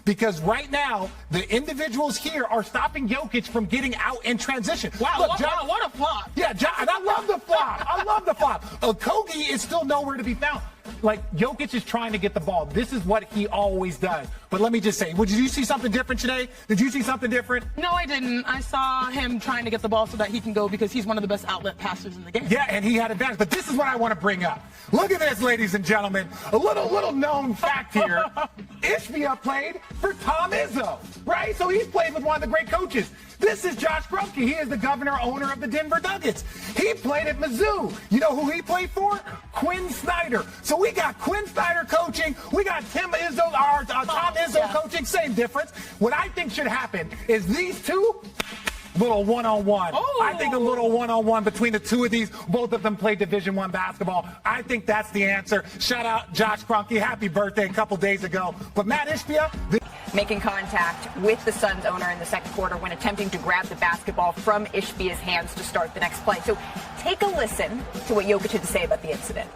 because right now the individuals here are stopping Jokic from getting out in transition. Wow, Look, what a flop. Yeah, and I love the flop. I love the flop. Kogi is still nowhere to be found. Like, Jokic is trying to get the ball. This is what he always does. But let me just say, did you see something different today? Did you see something different? No, I didn't. I saw him trying to get the ball so that he can go because he's one of the best outlet passers in the game. Yeah, and he had advantage. But this is what I want to bring up. Look at this, ladies and gentlemen. A little known fact here. Ishbia played for Tom Izzo, right? So he's played with one of the great coaches. This is Josh Grumke. He is the governor, owner of the Denver Nuggets. He played at Mizzou. You know who he played for? Quinn Snyder. So we got Quinn Snyder coaching. We got Tom Izzo coaching. Same difference. What I think should happen is these two, little one-on-one. Oh. I think a little one-on-one between the two of these. Both of them play Division I basketball. I think that's the answer. Shout out Josh Grumke. Happy birthday a couple days ago. But Matt Ishbia, making contact with the Suns owner in the second quarter when attempting to grab the basketball from Ishbia's hands to start the next play. So take a listen to what Jokic had to say about the incident.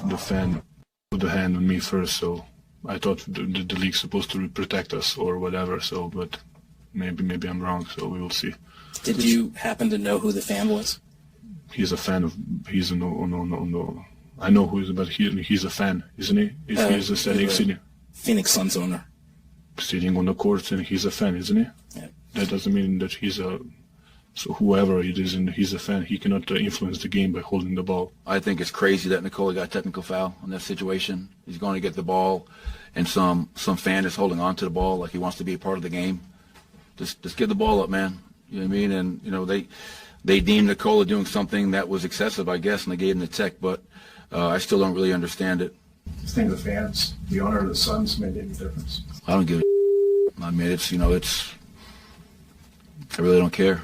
The fan put the hand on me first, so I thought the league's supposed to protect us or whatever. So, but maybe I'm wrong. So we will see. Did you happen to know who the fan was? He's a fan of. He's a no. I know who he is, but he's a fan, isn't he? He's a sitting Phoenix Suns owner. Sitting on the court, and he's a fan, isn't he? Yeah. That doesn't mean that he's a. So whoever it is, and he's a fan, he cannot influence the game by holding the ball. I think it's crazy that Nikola got technical foul in that situation. He's going to get the ball, and some fan is holding on to the ball like he wants to be a part of the game. Just get the ball up, man. You know what I mean? And you know they deemed Nikola doing something that was excessive, I guess, and they gave him the tech. But I still don't really understand it. You think the fans, the owner of the Suns, made any difference? I don't give a I mean, I really don't care.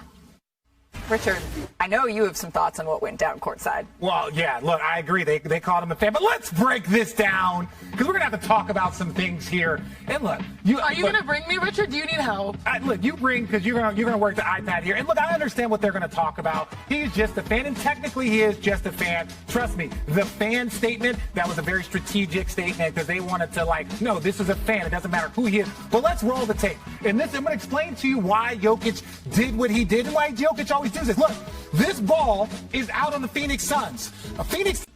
Richard, I know you have some thoughts on what went down courtside. Well, yeah, look, I agree. They called him a fan. But let's break this down, because we're going to have to talk about some things here. And look, Are you going to bring me, Richard? Do you need help? Look, you bring, because you're going to work the iPad here. And look, I understand what they're going to talk about. He's just a fan, and technically he is just a fan. Trust me, the fan statement, that was a very strategic statement, because they wanted to, no, this is a fan. It doesn't matter who he is. But let's roll the tape. And this, I'm going to explain to you why Jokic did what he did and why Jokic always does this. Look, this ball is out on the Phoenix Suns.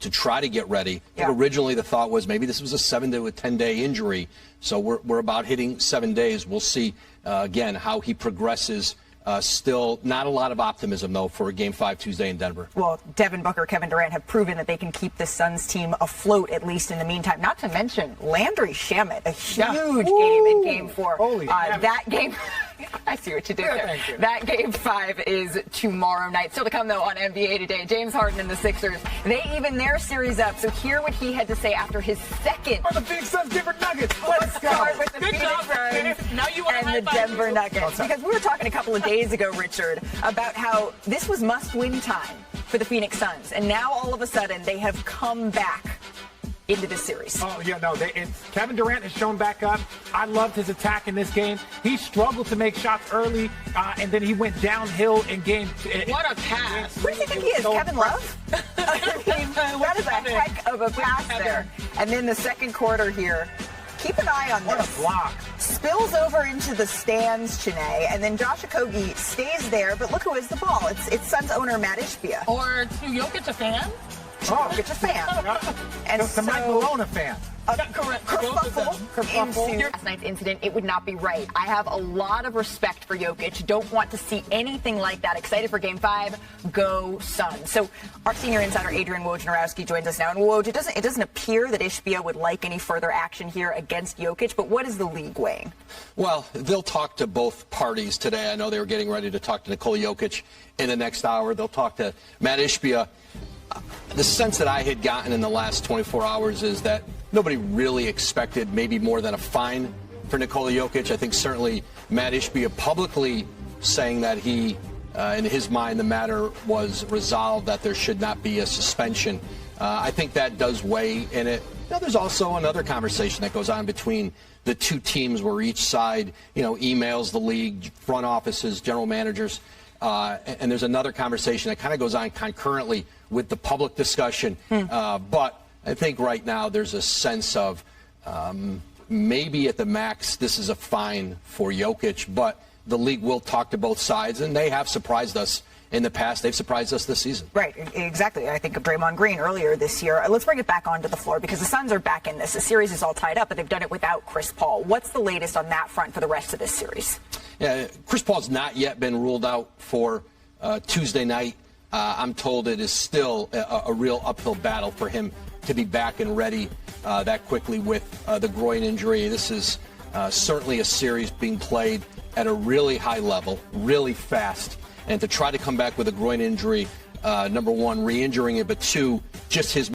To try to get ready. Yeah. Originally, the thought was maybe this was a 7 to 10 day injury. So we're about hitting 7 days. We'll see again how he progresses. Still not a lot of optimism, though, for Game 5 Tuesday in Denver. Well, Devin Booker, Kevin Durant have proven that they can keep the Suns team afloat, at least in the meantime. Not to mention Landry Shamet, a huge game in Game 4. Holy that game, I see what you did there. Thank you. That Game 5 is tomorrow night. Still to come, though, on NBA Today. James Harden and the Sixers, they even their series up. So hear what he had to say after his second. Or the Phoenix Suns, Denver Nuggets. Let's start with the Good Phoenix job, Suns now you want and the Denver Nuggets. Because we were talking a couple of days ago, Richard, about how this was must-win time for the Phoenix Suns. And now, all of a sudden, they have come back into this series. Oh, yeah, no. Kevin Durant has shown back up. I loved his attack in this game. He struggled to make shots early, and then he went downhill in game. What a pass. Where do you think he is, Kevin Love? I mean, that is a heck of a pass there. And then the second quarter here. Keep an eye on what this. What a block. Spills over into the stands, Chene, and then Josh Okogie stays there, but look who has the ball. It's Suns owner Matt Ishbia. Or to Jokic, a fan? Jokic, a fan. And to Mike Malone, a fan. Correct. Kerfuffle. Last night's incident, it would not be right. I have a lot of respect for Jokic. Don't want to see anything like that. Excited for Game 5. Go Suns. So our senior insider Adrian Wojnarowski joins us now. And Woj, it doesn't appear that Ishbia would like any further action here against Jokic. But what is the league weighing? Well, they'll talk to both parties today. I know they were getting ready to talk to Nikola Jokic in the next hour. They'll talk to Matt Ishbia. The sense that I had gotten in the last 24 hours is that nobody really expected maybe more than a fine for Nikola Jokic. I think certainly Matt Ishbia publicly saying that he, in his mind, the matter was resolved, that there should not be a suspension. I think that does weigh in it. Now, there's also another conversation that goes on between the two teams where each side, emails the league, front offices, general managers. And there's another conversation that kind of goes on concurrently with the public discussion. But I think right now there's a sense of maybe at the max this is a fine for Jokic, but the league will talk to both sides, and they have surprised us in the past. They've surprised us this season. Right, exactly. I think of Draymond Green earlier this year. Let's bring it back onto the floor because the Suns are back in this. The series is all tied up, but they've done it without Chris Paul. What's the latest on that front for the rest of this series? Yeah, Chris Paul's not yet been ruled out for Tuesday night. I'm told it is still a real uphill battle for him to be back and ready that quickly with the groin injury. This is certainly a series being played at a really high level, really fast. And to try to come back with a groin injury, number one, re-injuring it, but two, just his